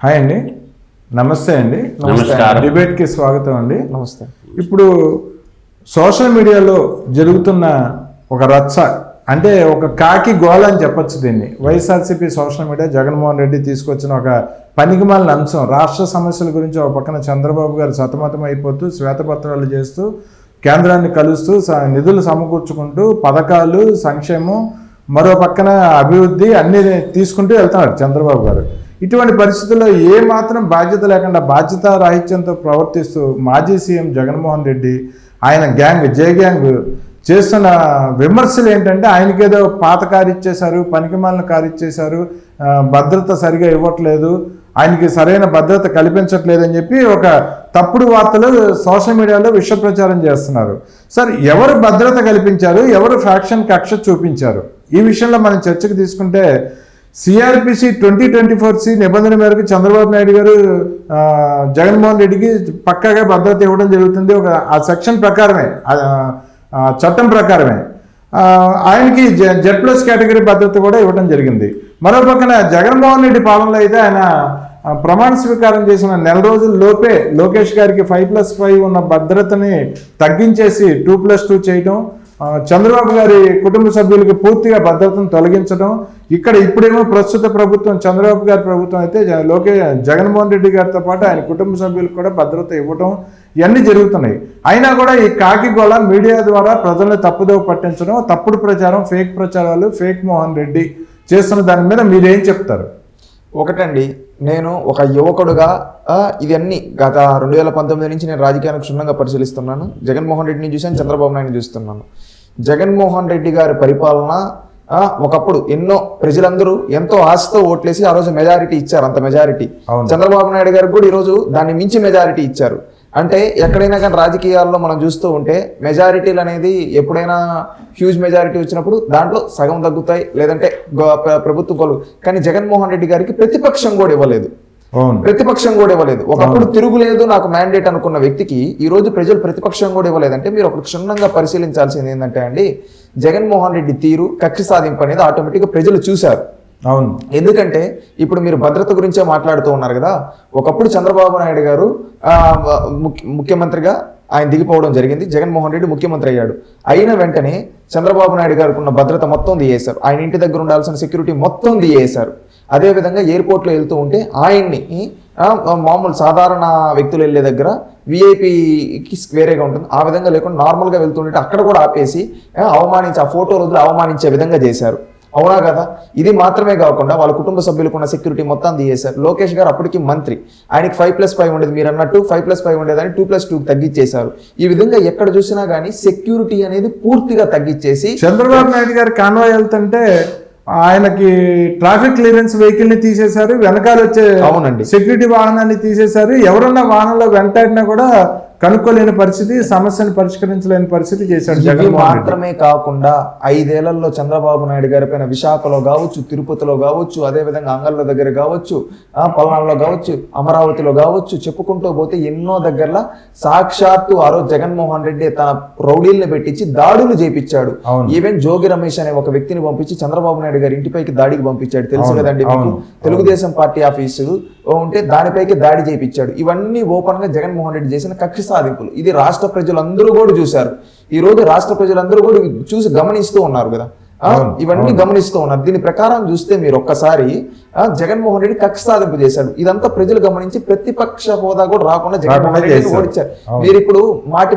Hi అండి, నమస్తే అండి. డిబేట్కి స్వాగతం అండి. నమస్తే. ఇప్పుడు సోషల్ మీడియాలో జరుగుతున్న ఒక రచ్చ అంటే ఒక కాకి గోళ అని చెప్పొచ్చు దీన్ని. వైఎస్ఆర్సీపీ సోషల్ మీడియా జగన్మోహన్ రెడ్డి తీసుకొచ్చిన ఒక పనికిమాలిన అంశం. రాష్ట్ర సమస్యల గురించి ఒక పక్కన చంద్రబాబు గారు సతమతం అయిపోతూ శ్వేతపత్రాలు చేస్తూ కేంద్రాన్ని కలుస్తూ నిధులు సమకూర్చుకుంటూ పథకాలు సంక్షేమం మరో పక్కన అభివృద్ధి అన్నీ తీసుకుంటూ వెళ్తున్నారు చంద్రబాబు గారు. ఇటువంటి పరిస్థితుల్లో ఏ మాత్రం బాధ్యత లేకుండా బాధ్యత రాహిత్యంతో ప్రవర్తిస్తూ మాజీ సీఎం జగన్మోహన్ రెడ్డి ఆయన గ్యాంగ్ జే గ్యాంగ్ చేస్తున్న విమర్శలు ఏంటంటే ఆయనకేదో పాత కారు ఇచ్చేశారు, పనికిమాలిన కారు ఇచ్చేశారు, భద్రత సరిగా ఇవ్వట్లేదు, ఆయనకి సరైన భద్రత కల్పించట్లేదని చెప్పి ఒక తప్పుడు వార్తలు సోషల్ మీడియాలో విష ప్రచారం చేస్తున్నారు. సార్, ఎవరు భద్రత కల్పించారు, ఎవరు ఫ్యాక్షన్ కక్ష చూపించారు? ఈ విషయంలో మనం చర్చకు తీసుకుంటే సిఆర్పిసి 2024 నిబంధన మేరకు చంద్రబాబు నాయుడు గారు జగన్మోహన్ రెడ్డికి పక్కాగా భద్రత ఇవ్వడం జరుగుతుంది. ఆ సెక్షన్ ప్రకారమే, చట్టం ప్రకారమే ఆయనకి Z+ కేటగిరీ భద్రత కూడా ఇవ్వడం జరిగింది. మరో పక్కన జగన్మోహన్ రెడ్డి పాలనలో అయితే ఆయన ప్రమాణ స్వీకారం చేసిన నెల రోజుల లోపే లోకేష్ గారికి 5+5 ఉన్న భద్రతని తగ్గించేసి 2+2 చేయడం, చంద్రబాబు గారి కుటుంబ సభ్యులకి పూర్తిగా భద్రతను తొలగించడం. ఇప్పుడేమో ప్రస్తుత ప్రభుత్వం చంద్రబాబు గారి ప్రభుత్వం అయితే జగన్మోహన్ రెడ్డి గారితో పాటు ఆయన కుటుంబ సభ్యులకు కూడా భద్రత ఇవ్వడం, ఇవన్నీ జరుగుతున్నాయి. అయినా కూడా ఈ కాకి గోళ మీడియా ద్వారా ప్రజల్ని తప్పుదోవ పట్టించడం, తప్పుడు ప్రచారం, ఫేక్ ప్రచారాలు, ఫేక్ మోహన్ రెడ్డి చేస్తున్న దాని మీద మీరేం చెప్తారు? ఒకటండి, నేను ఒక యువకుడుగా ఇవన్నీ గత 2019 నుంచి నేను రాజకీయాన్ని క్షుణ్ణంగా పరిశీలిస్తున్నాను. జగన్మోహన్ రెడ్డిని చూశాను, చంద్రబాబు నాయుడిని చూస్తున్నాను. జగన్మోహన్ రెడ్డి గారి పరిపాలన ఒకప్పుడు ప్రజలందరూ ఎంతో ఆశతో ఓట్లేసి ఆ రోజు మెజారిటీ ఇచ్చారు. అంత మెజారిటీ చంద్రబాబు నాయుడు గారికి కూడా ఈరోజు దాన్ని మించి మెజారిటీ ఇచ్చారు. అంటే ఎక్కడైనా కానీ రాజకీయాల్లో మనం చూస్తూ ఉంటే మెజారిటీలు అనేది ఎప్పుడైనా హ్యూజ్ మెజారిటీ వచ్చినప్పుడు దాంట్లో సగం తగ్గుతాయి, లేదంటే ప్రభుత్వం కొలు. కానీ జగన్మోహన్ రెడ్డి గారికి ప్రతిపక్షం కూడా ఇవ్వలేదు. ఒకప్పుడు తిరుగులేదు నాకు మ్యాండేట్ అనుకున్న వ్యక్తికి ఈ రోజు ప్రజలు ప్రతిపక్షం కూడా ఇవ్వలేదంటే మీరు ఒకటి క్షుణ్ణంగా పరిశీలించాల్సింది ఏంటంటే అండి, జగన్మోహన్ రెడ్డి తీరు, కక్ష సాధింపు అనేది ఆటోమేటిక్గా ప్రజలు చూశారు. అవును, ఎందుకంటే ఇప్పుడు మీరు భద్రత గురించే మాట్లాడుతూ ఉన్నారు కదా. ఒకప్పుడు చంద్రబాబు నాయుడు గారు ముఖ్యమంత్రిగా ఆయన దిగిపోవడం జరిగింది. జగన్మోహన్ రెడ్డి ముఖ్యమంత్రి అయ్యాడు. అయిన వెంటనే చంద్రబాబు నాయుడు గారికి ఉన్న భద్రత మొత్తం దియేశారు. ఆయన ఇంటి దగ్గర ఉండాల్సిన సెక్యూరిటీ మొత్తం దియేశారు. అదేవిధంగా ఎయిర్పోర్ట్లో వెళ్తూ ఉంటే ఆయన్ని మామూలు సాధారణ వ్యక్తులు వెళ్ళే దగ్గర విఐపికి వేరేగా ఉంటుంది, ఆ విధంగా లేకుండా నార్మల్గా వెళ్తుంటే అక్కడ కూడా ఆపేసి అవమానించి ఆ ఫోటోలు వదిలి అవమానించే విధంగా చేశారు. అవునా కదా? ఇది మాత్రమే కాకుండా వాళ్ళ కుటుంబ సభ్యులకు ఉన్న సెక్యూరిటీ మొత్తం తీసేశారు. లోకేష్ గారు అప్పటికి మంత్రి, ఆయనకి 5+5 ఉండేది, మీరు అన్నట్టు 5+5 ఉండేదని 2+2 తగ్గించేశారు. ఈ విధంగా ఎక్కడ చూసినా కానీ సెక్యూరిటీ అనేది పూర్తిగా తగ్గించేసి చంద్రబాబు నాయుడు గారు కాన్వాయ్ వెళ్తుంటే ఆయనకి ట్రాఫిక్ క్లియరెన్స్ వెహికల్ ని తీసేశారు, వెనకాల వచ్చే సెక్యూరిటీ వాహనాన్ని తీసేశారు. ఎవరన్నా వాహనంలో వెంటాడినా కూడా కనుక్కోలేని పరిస్థితి, సమస్యను పరిష్కరించలేని పరిస్థితి చేశాడు. జగన్ మాత్రమే కాకుండా 5 ఏళ్లలో చంద్రబాబు నాయుడు గారి పైన విశాఖలో కావచ్చు, తిరుపతిలో కావచ్చు, అదేవిధంగా అంగళ్ళ దగ్గర కావచ్చు, పల్నాడులో కావచ్చు, అమరావతిలో కావచ్చు, చెప్పుకుంటూ పోతే ఎన్నో దగ్గరలో సాక్షాత్తు ఆ రోజు జగన్మోహన్ రెడ్డి తన రౌడీల్ని పెట్టించి దాడులు చేపించాడు. ఈవెన్ జోగి రమేష్ అనే ఒక వ్యక్తిని పంపించి చంద్రబాబు నాయుడు గారి ఇంటిపైకి దాడికి పంపించాడు. తెలుసు కదండి మీకు. తెలుగుదేశం పార్టీ ఆఫీసు ఉంటే దానిపైకి దాడి చేయించాడు. ఇవన్నీ ఓపెన్ గా జగన్మోహన్ రెడ్డి చేసిన కక్ష సాధింపులు. ఇది రాష్ట్ర ప్రజలందరూ కూడా చూశారు. ఈ రోజు రాష్ట్ర ప్రజలందరూ కూడా చూసి గమనిస్తూ ఉన్నారు కదా, ఇవన్నీ గమనిస్తూ ఉన్నారు. దీని ప్రకారం చూస్తే మీరు ఒక్కసారి జగన్మోహన్ రెడ్డి కక్ష సాధింపు చేశాడు. ఇదంతా ప్రజలు గమనించి ప్రతిపక్ష హోదా కూడా రాకుండా జగన్మోహన్ రెడ్డి ఓడించారు. మీరు ఇప్పుడు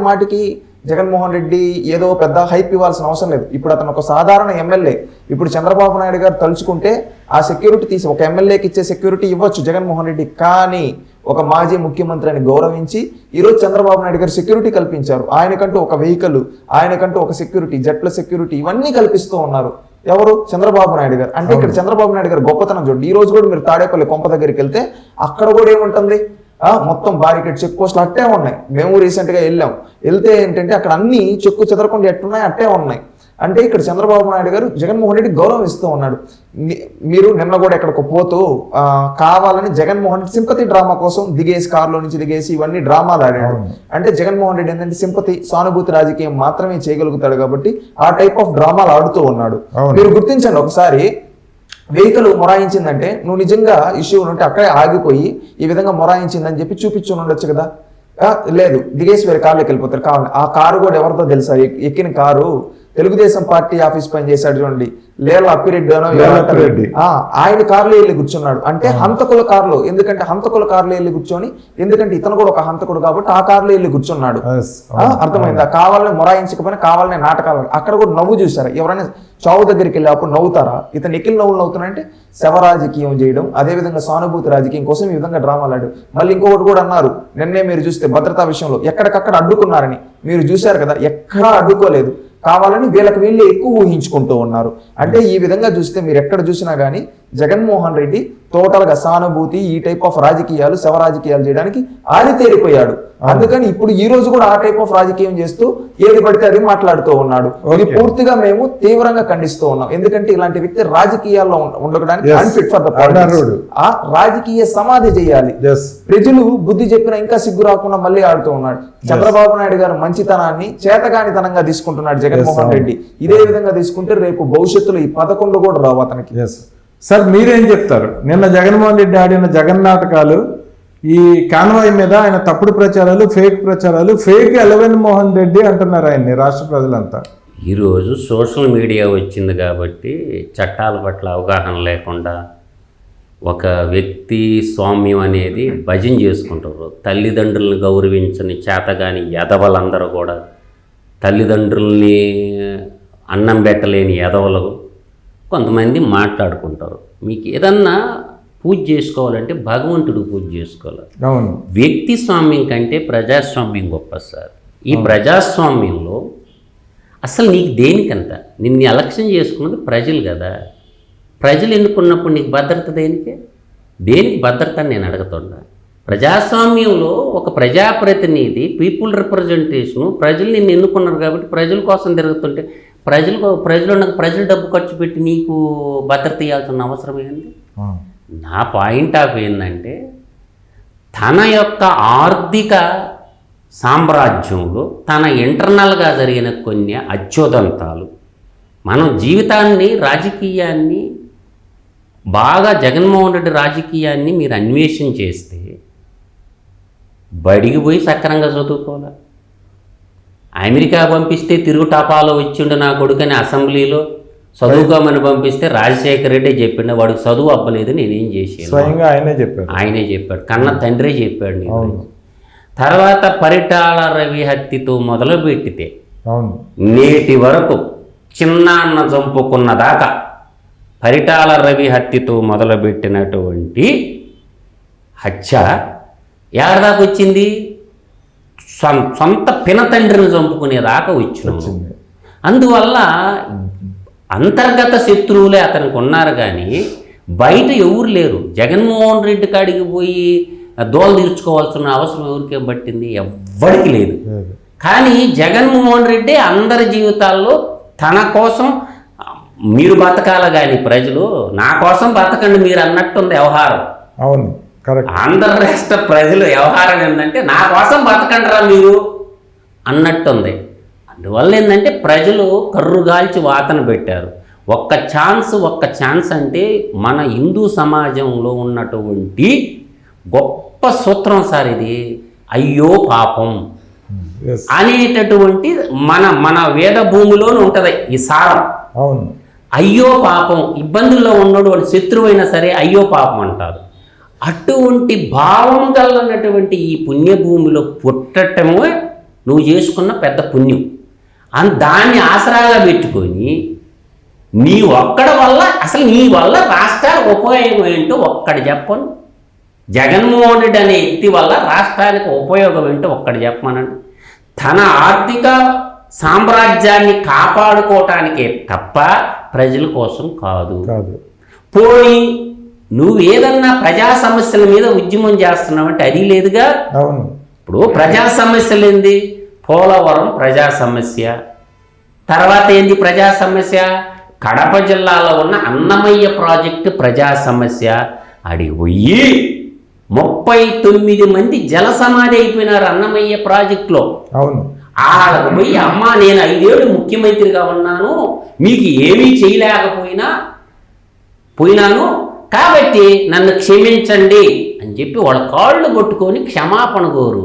మాటికి జగన్మోహన్ రెడ్డి ఏదో పెద్ద హైప్ ఇవ్వాల్సిన అవసరం లేదు. ఇప్పుడు అతను ఒక సాధారణ ఎమ్మెల్యే. ఇప్పుడు చంద్రబాబు నాయుడు గారు తలుచుకుంటే ఆ సెక్యూరిటీ తీసి ఒక ఎమ్మెల్యేకి ఇచ్చే సెక్యూరిటీ ఇవ్వచ్చు జగన్మోహన్ రెడ్డి. కానీ ఒక మాజీ ముఖ్యమంత్రిని గౌరవించి ఈరోజు చంద్రబాబు నాయుడు గారు సెక్యూరిటీ కల్పించారు. ఆయనకంటూ ఒక వెహికల్, ఆయనకంటూ ఒక సెక్యూరిటీ, Z+ సెక్యూరిటీ, ఇవన్నీ కల్పిస్తూ ఉన్నారు. ఎవరు? చంద్రబాబు నాయుడు గారు. అంటే ఇక్కడ చంద్రబాబు నాయుడు గారు గొప్పతనం చూడండి. ఈ రోజు కూడా మీరు తాడేపల్లి కొంప దగ్గరికి వెళ్తే అక్కడ కూడా ఏముంటుంది, మొత్తం బారికేడ్ చెక్ పోస్టులు అట్టే ఉన్నాయి. మేము రీసెంట్గా వెళ్తే ఏంటంటే అక్కడ అన్ని చెక్కు చెదరకుండా ఎట్టున్నాయి, అట్టే ఉన్నాయి. అంటే ఇక్కడ చంద్రబాబు నాయుడు గారు జగన్మోహన్ రెడ్డి గౌరవం ఇస్తూ ఉన్నాడు. మీరు నిన్న కూడా ఎక్కడికి పోతూ కావాలని జగన్మోహన్ రెడ్డి సింపతి డ్రామా కోసం కారులో నుంచి దిగేసి ఇవన్నీ డ్రామాలు ఆడాడు. అంటే జగన్మోహన్ రెడ్డి ఏంటంటే సింపతి, సానుభూతి రాజకీయం మాత్రమే చేయగలుగుతాడు కాబట్టి ఆ టైప్ ఆఫ్ డ్రామాలు ఆడుతూ ఉన్నాడు. మీరు గుర్తించండి ఒకసారి, వెహికల్ మొరాయించిందంటే నువ్వు నిజంగా ఇష్యూ ఉంటే అక్కడే ఆగిపోయి ఈ విధంగా మొరాయించిందని చెప్పి చూపించుని ఉండొచ్చు కదా. లేదు, దిగేసి వేరే కారులోకి వెళ్ళిపోతారు. కావాలి ఆ కారు కూడా ఎవరితో తెలుసా? ఎక్కిన కారు తెలుగుదేశం పార్టీ ఆఫీస్ పని చేశాడు చూడండి, లేల అప్పిరెడ్డి ఆయన కారులో వెళ్ళి కూర్చున్నాడు. అంటే హంతకుల కారులో, ఎందుకంటే హంతకుల కారులో వెళ్ళి కూర్చొని, ఎందుకంటే ఇతను కూడా ఒక హంతకుడు కాబట్టి ఆ కారులో వెళ్ళి కూర్చున్నాడు. అర్థమైందా? కావాలని మొరాయించకపోయినా కావాలని నాటకాలు. అక్కడ కూడా నవ్వు చూసారా? ఎవరైనా చావు దగ్గరికి వెళ్ళి అప్పుడు నవ్వుతారా? ఇతను ఎక్కిన నవ్వులు నవ్వుతున్నాయంటే శవ రాజకీయం చేయడం, అదేవిధంగా సానుభూతి రాజకీయం కోసం ఈ విధంగా డ్రామాలు ఆడు. మళ్ళీ ఇంకొకటి కూడా అన్నారు నిన్నే, మీరు చూస్తే భద్రతా విషయంలో ఎక్కడికక్కడ అడ్డుకున్నారని మీరు చూశారు కదా, ఎక్కడా అడ్డుకోలేదు. కావాలని వీళ్ళకి వీళ్ళు ఎక్కువ ఊహించుకుంటూ ఉన్నారు. అంటే ఈ విధంగా చూస్తే మీరు ఎక్కడ చూసినా కానీ జగన్మోహన్ రెడ్డి టోటల్గా సానుభూతి, ఈ టైప్ ఆఫ్ రాజకీయాలు, శవ రాజకీయాలు చేయడానికి ఆరితేరిపోయాడు. అందుకని ఇప్పుడు ఈ రోజు కూడా ఆ టైప్ ఆఫ్ రాజకీయం చేస్తూ ఏది పడితే అది మాట్లాడుతూ ఉన్నాడు. ఇది పూర్తిగా మేము తీవ్రంగా ఖండిస్తూ ఉన్నాం. ఎందుకంటే ఇలాంటి వ్యక్తి రాజకీయాల్లో ఉండడానికి అన్ఫిట్ ఫర్ ద పాలిటిక్స్. ఆ రాజకీయ సమాధి చేయాలి. ప్రజలు బుద్ధి చెప్పినా ఇంకా సిగ్గు రాకుండా మళ్ళీ ఆడుతూ ఉన్నాడు. చంద్రబాబు నాయుడు గారు మంచితనాన్ని చేతగానితనంగా తీసుకుంటున్నాడు జగన్మోహన్ రెడ్డి. ఇదే విధంగా తీసుకుంటే రేపు భవిష్యత్తులో ఈ 11 కూడా రావు అతనికి. సార్ మీరేం చెప్తారు? నిన్న జగన్మోహన్ రెడ్డి ఆడిన జగన్నాటకాలు, ఈ కాన్వాయ్ మీద ఆయన తప్పుడు ప్రచారాలు, ఫేక్ ప్రచారాలు, ఫేక్ ఎలవెన్ మోహన్ రెడ్డి అంటున్నారు ఆయన్ని రాష్ట్ర ప్రజలంతా. ఈరోజు సోషల్ మీడియా వచ్చింది కాబట్టి చట్టాల పట్ల అవగాహన లేకుండా ఒక వ్యక్తి స్వామ్యం అనేది భజన చేసుకుంటారు. తల్లిదండ్రులను గౌరవించని చేతగాని ఎదవలందరూ కూడా, తల్లిదండ్రుల్ని అన్నం పెట్టలేని ఎదవలు కొంతమంది మాట్లాడుకుంటారు. మీకు ఏదన్నా పూజ చేసుకోవాలంటే భగవంతుడు పూజ చేసుకోవాలి. అవును, వ్యక్తి స్వామ్యం కంటే ప్రజాస్వామ్యం గొప్ప సార్. ఈ ప్రజాస్వామ్యంలో అసలు నీకు దేనికంత? నిన్ను ఎలక్షన్ చేసుకున్నది ప్రజలు కదా. ప్రజలు ఎన్నుకున్నప్పుడు నీకు భద్రత దేనికి? దేనికి భద్రత అని నేను అడుగుతున్నా. ప్రజాస్వామ్యంలో ఒక ప్రజాప్రతినిధి, పీపుల్ రిప్రజెంటేషను, ప్రజలు నిన్ను ఎన్నుకున్నారు కాబట్టి ప్రజల కోసం తిరుగుతుంటే ప్రజలు డబ్బు ఖర్చు పెట్టి నీకు భద్రత ఇవ్వాల్సిన అవసరం ఏంటి? నా పాయింట్ ఆఫ్ ఏంటంటే, తన యొక్క ఆర్థిక సామ్రాజ్యంలో తన ఇంటర్నల్గా జరిగిన కొన్ని అత్యుదంతాలు, మనం జీవితాన్ని, రాజకీయాన్ని బాగా జగన్మోహన్ రెడ్డి రాజకీయాన్ని మీరు అన్వేషణ చేస్తే బడికి పోయి సక్రంగా చదువుకోవాలి. అమెరికా పంపిస్తే తిరుగుటాపాలో వచ్చిండు నా కొడుకని అసెంబ్లీలో చదువుకోమని పంపిస్తే రాజశేఖర రెడ్డి చెప్పిండు, వాడికి చదువు అవ్వలేదు, నేనేం చేసాను. స్వయంగా ఆయనే చెప్పాడు, కన్న తండ్రే చెప్పాడు. తర్వాత పరిటాల రవి హత్యతో మొదలు పెట్టితే నేటి వరకు చిన్నాన్న చంపుకున్న దాకా పరిటాల రవి హత్యతో మొదలుపెట్టినటువంటి హత్య ఏడాదాకా వచ్చింది? సొంత పినతండ్రిని చంపుకునేదాకా వచ్చింది. అందువల్ల అంతర్గత శత్రువులే అతనికి ఉన్నారు కానీ బయట ఎవరు లేరు. జగన్మోహన్ రెడ్డి కాడికి పోయి దోలు తీర్చుకోవాల్సిన అవసరం ఎవరికేం పట్టింది? ఎవ్వడికి లేదు. కానీ జగన్మోహన్ రెడ్డి అందరి జీవితాల్లో తన కోసం మీరు బతకాల కానీ ప్రజలు నా కోసం బతకండి మీరు అన్నట్టుంది వ్యవహారం. అవును, ఆంధ్ర రాష్ట్ర ప్రజలు వ్యవహారం ఏంటంటే నా కోసం బతకండిరా మీరు అన్నట్టుంది. అందువల్ల ఏంటంటే ప్రజలు కర్రుగాల్చి వాతన పెట్టారు. ఒక్క ఛాన్స్ అంటే మన హిందూ సమాజంలో ఉన్నటువంటి గొప్ప సూత్రం సార్ ఇది. అయ్యో పాపం అనేటటువంటి మన వేద భూమిలోనే ఉంటుంది ఈ సారం. అవును, అయ్యో పాపం, ఇబ్బందుల్లో ఉన్నాడు వాడు శత్రువైనా సరే అయ్యో పాపం అంటారు. అటువంటి భావం కలిగినటువంటి ఈ పుణ్యభూమిలో పుట్టటమే నువ్వు చేసుకున్న పెద్ద పుణ్యం. దాన్ని ఆసరాగా పెట్టుకొని నీ ఒక్కడి వల్ల, అసలు నీ వల్ల రాష్ట్రానికి ఉపయోగం ఏంటో ఒక్కడి చెప్పను. జగన్మోహన్ రెడ్డి అనే వ్యక్తి వల్ల రాష్ట్రానికి ఉపయోగం ఏంటో ఒక్కడి చెప్పమనండి. తన ఆర్థిక సామ్రాజ్యాన్ని కాపాడుకోవటానికే తప్ప ప్రజల కోసం కాదు. పోయి నువ్వు ఏదన్నా ప్రజా సమస్యల మీద ఉద్యమం చేస్తున్నావంటే అది లేదుగా. ఇప్పుడు ప్రజా సమస్యలు ఏంది? పోలవరం ప్రజా సమస్య. తర్వాత ఏంది ప్రజా సమస్య? కడప జిల్లాలో ఉన్న అన్నమయ్య ప్రాజెక్టు ప్రజా సమస్య. అడిగి పోయి 39 మంది జల సమాధి అయిపోయినారు అన్నమయ్య ప్రాజెక్టులో. ఆడకు పోయి అమ్మ నేను 5 ఏళ్ళు ముఖ్యమంత్రిగా ఉన్నాను, మీకు ఏమీ చేయలేకపోయినా పోయినాను, కాబట్టి నన్ను క్షమించండి అని చెప్పి వాళ్ళ కాళ్ళు కొట్టుకొని క్షమాపణ కోరు.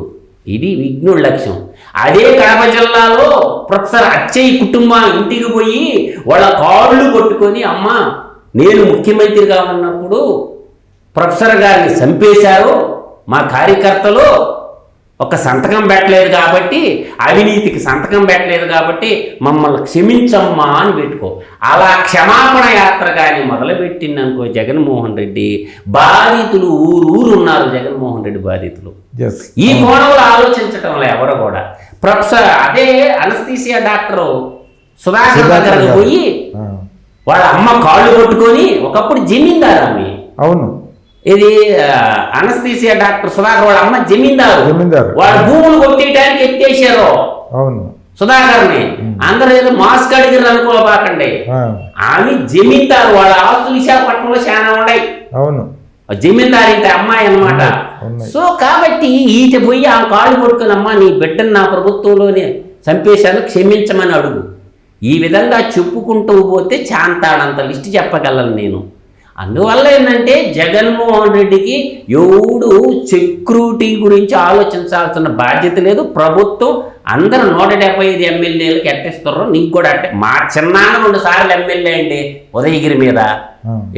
ఇది విఘ్నుడి లక్ష్యం. అదే కడప జిల్లాలో ప్రొఫెసర్ అచ్చయ్య కుటుంబం ఇంటికి పోయి వాళ్ళ కాళ్ళు కొట్టుకొని, అమ్మ నేను ముఖ్యమంత్రిగా ఉన్నప్పుడు ప్రొఫెసర్ గారిని చంపేశారు, మా కార్యకర్తలు ఒక సంతకం పెట్టలేదు కాబట్టి, అవినీతికి సంతకం పెట్టలేదు కాబట్టి మమ్మల్ని క్షమించమ్మా అని పెట్టుకో. అలా క్షమాపణ యాత్ర కానీ మొదలుపెట్టిందనుకో జగన్మోహన్ రెడ్డి, బాధితులు ఊరు ఉన్నారు జగన్మోహన్ రెడ్డి బాధితులు. ఈ కోణంలో ఆలోచించటంలో ఎవరు కూడా. ప్రొఫెసర్ అదే అనస్థీసియా డాక్టరు సుధాకర్ దగ్గరకు పోయి వాళ్ళ అమ్మ కాళ్ళు కొట్టుకొని, ఒకప్పుడు జమీందారు ఆమె, అవును, ఇది అనస్థీసియా డాక్టర్ సుధాకర్ వాళ్ళ అమ్మ జమీందారు, వాళ్ళ భూములు కొట్టేయడానికి ఎత్తేసారు అవును సుధాకర్ని. అందరూ ఏదో మాస్క్ అడిగారు అనుకోబాకండి, ఆమె జమీందారు, వాళ్ళ ఆస్తులు విశాఖపట్నంలో చాలా ఉన్నాయి, అవును, జమీందారు ఇంటి అమ్మాయి అన్నమాట. సో కాబట్టి ఈట పోయి ఆ కాళ్ళు కొట్టుకుని, అమ్మ నీ బిడ్డను నా ప్రభుత్వంలోనే చంపేశాను క్షమించమని అడుగు. ఈ విధంగా చెప్పుకుంటూ పోతే చాంతాడంత లిస్ట్ చెప్పగలను నేను. అందువల్ల ఏంటంటే జగన్మోహన్ రెడ్డికి ఎవడు సెక్యూరిటీ గురించి ఆలోచించాల్సిన బాధ్యత లేదు. ప్రభుత్వం అందరూ 175 ఎమ్మెల్యేలకు ఎట్టేస్తారు, నీకు కూడా అట్టే. మా చిన్నాన్న 2 సార్లు ఎమ్మెల్యే అండి ఉదయగిరి మీద,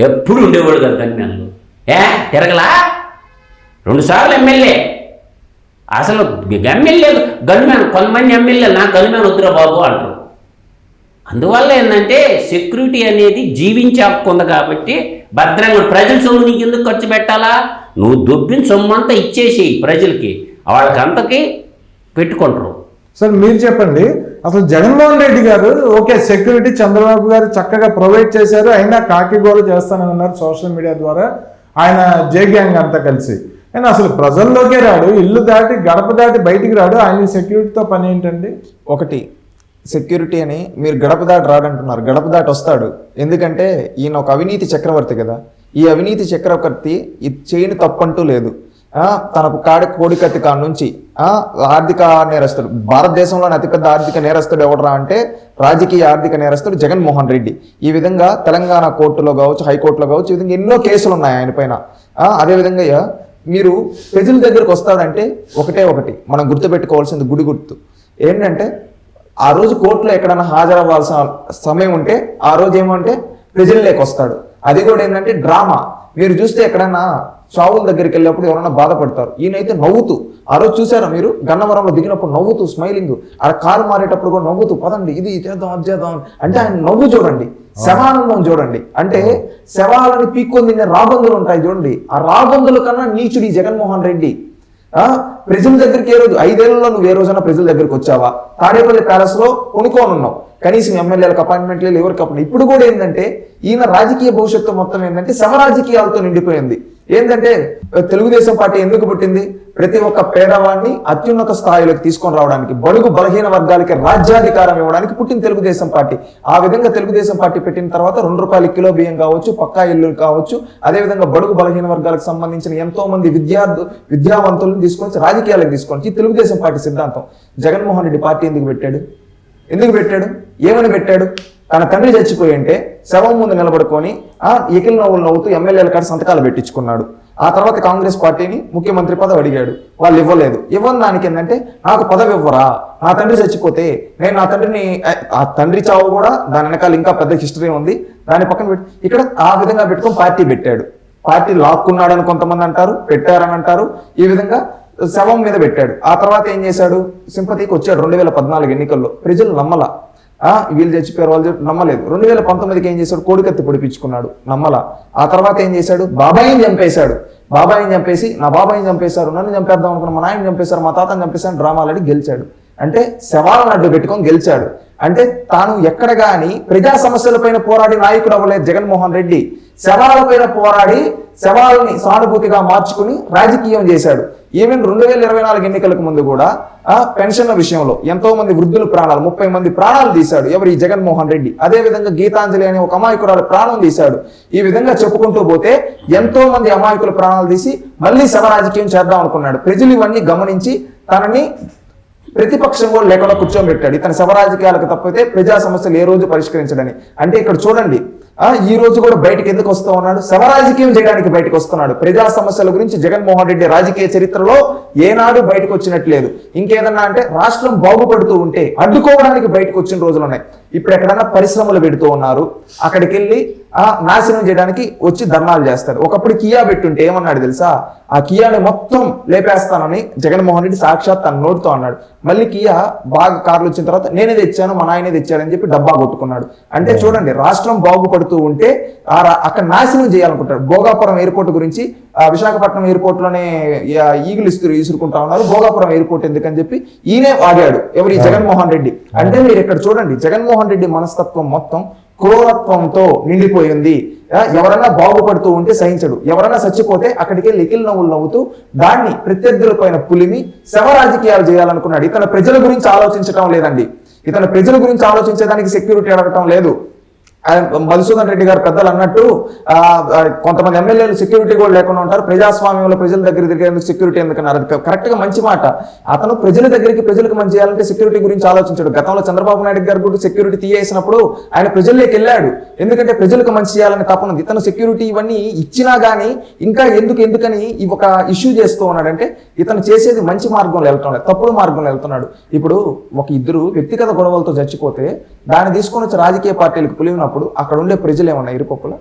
ఎప్పుడు ఉండేవాడు కదా గన్మ్యాన్లు. తిరగలా 2 సార్లు ఎమ్మెల్యే. అసలు ఎమ్మెల్యే గన్మ్యాన్, కొంతమంది ఎమ్మెల్యేలు నాకు గన్మ్యాన్ వద్దురా బాబు అంటారు. అందువల్ల ఏంటంటే సెక్యూరిటీ అనేది జీవించే హక్కు ఉంది కాబట్టి భద్రంగా ప్రజల సొమ్ము నీకు ఎందుకు ఖర్చు పెట్టాలా? నువ్వు దొబ్బిన సొమ్ము అంతా ఇచ్చేసి ప్రజలకి, వాళ్ళకి అంతకి పెట్టుకుంటారు. సార్ మీరు చెప్పండి, అసలు జగన్మోహన్ రెడ్డి గారు ఓకే సెక్యూరిటీ చంద్రబాబు గారు చక్కగా ప్రొవైడ్ చేశారు, అయినా కాకిగోలు చేస్తానని ఉన్నారు సోషల్ మీడియా ద్వారా ఆయన జే గ్యాంగ్ అంతా కలిసి. కానీ అసలు ప్రజల్లోకే రాడు, ఇల్లు దాటి గడప దాటి బయటికి రాడు, ఆయన సెక్యూరిటీతో పని ఏంటండి? ఒకటి సెక్యూరిటీ అని మీరు గడప దాటి రాడంటున్నారు, గడప దాటి వస్తాడు. ఎందుకంటే ఈయన ఒక అవినీతి చక్రవర్తి కదా. ఈ అవినీతి చక్రవర్తి ఇది చేయని తప్పంటూ లేదు. తనకు కోడికత్తి కాడ నుంచి ఆర్థిక నేరస్తుడు, భారతదేశంలోని అతిపెద్ద ఆర్థిక నేరస్తుడు ఎవడరా అంటే రాజకీయ ఆర్థిక నేరస్తుడు జగన్మోహన్ రెడ్డి. ఈ విధంగా తెలంగాణ కోర్టులో కావచ్చు, హైకోర్టులో కావచ్చు, ఈ విధంగా ఎన్నో కేసులు ఉన్నాయి ఆయన పైన. అదేవిధంగా మీరు ప్రజల దగ్గరకు వస్తాడంటే ఒకటి మనం గుర్తుపెట్టుకోవాల్సింది గుడి గుర్తు ఏంటంటే, ఆ రోజు కోర్టులో ఎక్కడైనా హాజరవ్వాల్సిన సమయం ఉంటే ఆ రోజు ఏమంటే ప్రజల్లోకి వస్తాడు. అది కూడా ఏంటంటే డ్రామా. మీరు చూస్తే ఎక్కడైనా చావుల దగ్గరికి వెళ్ళినప్పుడు ఎవరైనా బాధపడతారు, ఈయనైతే నవ్వుతూ. ఆ రోజు చూసారా మీరు గన్నవరంలో దిగినప్పుడు నవ్వుతూ, స్మైలింగ్. ఆ కారు మారేటప్పుడు కూడా నవ్వుతూ, పదండి ఇది చేద్దాం అది చేద్దాం అంటే ఆయన నవ్వు చూడండి, శవానందం చూడండి. అంటే శవాలని పీక్కొని తినే రాబందులు ఉంటాయి చూడండి, ఆ రాబందుల కన్నా నీచుడి జగన్మోహన్ రెడ్డి. ప్రజల దగ్గరికి ఏ రోజు 5 ఏళ్లలో నువ్వు ఏ రోజైనా ప్రజల దగ్గరికి వచ్చావా? తాడేపల్లి ప్యాలెస్ లో కొనుక్కోనున్నావు, కనీసం ఎమ్మెల్యేలకు అపాయింట్మెంట్ లేదు, ఎవరికి అప్పుడు. ఇప్పుడు కూడా ఏంటంటే ఈయన రాజకీయ భవిష్యత్తు మొత్తం ఏంటంటే శవరాజకీయాలతో నిండిపోయింది. ఏంటంటే తెలుగుదేశం పార్టీ ఎందుకు పుట్టింది? ప్రతి ఒక్క పేదవాడిని అత్యున్నత స్థాయిలోకి తీసుకొని రావడానికి, బడుగు బలహీన వర్గాలకి రాజ్యాధికారం ఇవ్వడానికి పుట్టిన తెలుగుదేశం పార్టీ. ఆ విధంగా తెలుగుదేశం పార్టీ పెట్టిన తర్వాత 2 రూపాయల కిలో బియ్యం కావచ్చు, పక్కా ఇల్లు కావచ్చు, అదేవిధంగా బడుగు బలహీన వర్గాలకు సంబంధించిన ఎంతో మంది విద్యావంతులను తీసుకొని రాజకీయాలకు తీసుకొని తెలుగుదేశం పార్టీ సిద్ధాంతం. జగన్మోహన్ రెడ్డి పార్టీ ఎందుకు పెట్టాడు? ఏమని పెట్టాడు? తన తండ్రి చచ్చిపోయి ఉంటే శవం ముందు నిలబడుకొని ఎకిల్ నవ్వులు నవ్వుతూ ఎమ్మెల్యేల కాడ సంతకాలు పెట్టించుకున్నాడు. ఆ తర్వాత కాంగ్రెస్ పార్టీని ముఖ్యమంత్రి పదవి అడిగాడు, వాళ్ళు ఇవ్వలేదు. ఇవ్వని దానికి ఏంటంటే నాకు పదవి ఇవ్వరా, నా తండ్రి చచ్చిపోతే నేను నా తండ్రిని, ఆ తండ్రి చావు కూడా దాని వెనకాల ఇంకా పెద్ద హిస్టరీ ఉంది, దాని పక్కన పెట్టి ఇక్కడ ఆ విధంగా పెట్టుకొని పార్టీ పెట్టాడు. పార్టీ లాక్కున్నాడని కొంతమంది అంటారు, పెట్టారని అంటారు. ఈ విధంగా శవం మీద పెట్టాడు. ఆ తర్వాత ఏం చేశాడు? సింపతికి వచ్చాడు 2014 ఎన్నికల్లో. ప్రజలు నమ్మలా, వీళ్ళు చచ్చిపోయారు వాళ్ళు నమ్మలేదు. 2019కి ఏం చేశాడు? కోడికత్తి పొడిపించుకున్నాడు, నమ్మలా. ఆ తర్వాత ఏం చేశాడు? బాబాయిని చంపేశాడు. బాబాయిని చంపేసి నా బాబాయిని చంపేశారు, నన్ను చంపేద్దాం అనుకున్న, మా నాయన చంపేశారు, మా తాతని చంపేశారు డ్రామాలాడి గెలిచాడు. అంటే శవాలను అడ్డు పెట్టుకొని గెలిచాడు. అంటే తాను ఎక్కడ గాని ప్రజా సమస్యలపైన పోరాడి నాయకుడు అవ్వలేదు జగన్మోహన్ రెడ్డి. శవాలపైన పోరాడి శవాలని సానుభూతిగా మార్చుకుని రాజకీయం చేశాడు. ఈవెన్ 2024 ఎన్నికలకు ముందు కూడా పెన్షన్ల విషయంలో ఎంతో మంది వృద్ధుల ప్రాణాలు, 30 మంది ప్రాణాలు తీశాడు ఎవరు? ఈ జగన్మోహన్ రెడ్డి. అదే విధంగా గీతాంజలి అనే ఒక అమాయకురాలు ప్రాణం తీశాడు. ఈ విధంగా చెప్పుకుంటూ పోతే ఎంతో మంది అమాయకుల ప్రాణాలు తీసి మళ్ళీ శవ రాజకీయం చేద్దాం అనుకున్నాడు. ప్రజలు ఇవన్నీ గమనించి తనని ప్రతిపక్షం కూడా లేకుండా కూర్చోబెట్టాడు. ఇతని శవ రాజకీయాలకు తప్పితే ప్రజా సమస్యలు ఏ రోజు పరిష్కరించడని. అంటే ఇక్కడ చూడండి, ఈ రోజు కూడా బయటకు ఎందుకు వస్తూ ఉన్నాడు? శవరాజకీయం చేయడానికి బయటకు వస్తున్నాడు. ప్రజా సమస్యల గురించి జగన్మోహన్ రెడ్డి రాజకీయ చరిత్రలో ఏనాడు బయటకు వచ్చినట్లేదు. ఇంకేదన్నా అంటే రాష్ట్రం బాగుపడుతూ ఉంటే అడ్డుకోవడానికి బయటకు వచ్చిన రోజులు ఉన్నాయి. ఇప్పుడు ఎక్కడన్నా పరిశ్రమలు పెడుతూ ఉన్నారు, అక్కడికి వెళ్ళి నాశనం చేయడానికి వచ్చి ధర్నాలు చేస్తారు. ఒకప్పుడు కియా పెట్టుంటే ఏమన్నాడు తెలుసా? ఆ కియాని మొత్తం లేపేస్తానని జగన్మోహన్ రెడ్డి సాక్షాత్ తన నోటితో అన్నాడు. మళ్ళీ కియా బాగా కార్లు వచ్చిన తర్వాత నేనే తెచ్చాను, మా నాయనే తెచ్చాడని చెప్పి డబ్బా కొట్టుకున్నాడు. అంటే చూడండి, రాష్ట్రం బాగుపడుతూ ఉంటే అక్కడ నాశనం చేయాలనుకుంటాడు. భోగాపురం ఎయిర్పోర్ట్ గురించి విశాఖపట్నం ఎయిర్పోర్ట్ లోనే ఈగులు ఇసురుకుంటా ఉన్నారు. భోగాపురం ఎయిర్పోర్ట్ ఎందుకని చెప్పి ఈయనే వాడాడు. ఎవరి? జగన్మోహన్ రెడ్డి. అంటే మీరు ఇక్కడ చూడండి, జగన్మోహన్ రెడ్డి మనస్తత్వం మొత్తం క్రూరత్వంతో నిండిపోయింది. ఎవరన్నా బాగుపడుతూ ఉంటే సహించడు, ఎవరన్నా చచ్చిపోతే అక్కడికి లికిల్ నవ్వులు నవ్వుతూ దాన్ని ప్రత్యర్థులపైన పులిమి శవ రాజకీయాలు చేయాలనుకున్నాడు. ఇతను ప్రజల గురించి ఆలోచించడం లేదండి. ఇతను ప్రజల గురించి ఆలోచించేదానికి సెక్యూరిటీ అడగటం లేదు. మధుసూదన్ రెడ్డి గారు పెద్దలు అన్నట్టు కొంతమంది ఎమ్మెల్యేలు సెక్యూరిటీ కూడా లేకుండా ఉంటారు. ప్రజాస్వామ్యంలో ప్రజల దగ్గర తిరిగేందుకు సెక్యూరిటీ ఎందుకన్నారు? అది కరెక్ట్ గా మంచి మాట. అతను ప్రజల దగ్గరికి ప్రజలకు మంచి చేయాలంటే సెక్యూరిటీ గురించి ఆలోచించాడు. గతంలో చంద్రబాబు నాయుడు గారు కూడా సెక్యూరిటీ తీయేసినప్పుడు ఆయన ప్రజల్లోకి వెళ్ళాడు. ఎందుకంటే ప్రజలకు మంచి చేయాలని తప్పనుంది. ఇతను సెక్యూరిటీ ఇవన్నీ ఇచ్చినా గానీ ఇంకా ఎందుకని ఒక ఇష్యూ చేస్తూ ఉన్నాడంటే ఇతను చేసేది మంచి మార్గంలో వెళ్తాడు, తప్పుడు మార్గంలో వెళ్తున్నాడు. ఇప్పుడు ఒక ఇద్దరు వ్యక్తిగత గొడవలతో చచ్చిపోతే దాన్ని తీసుకొని వచ్చి రాజకీయ పార్టీలకు పులివినప్పుడు అక్కడ ఉండే ప్రజలు ఏమన్నా ఇరుపప్పుల?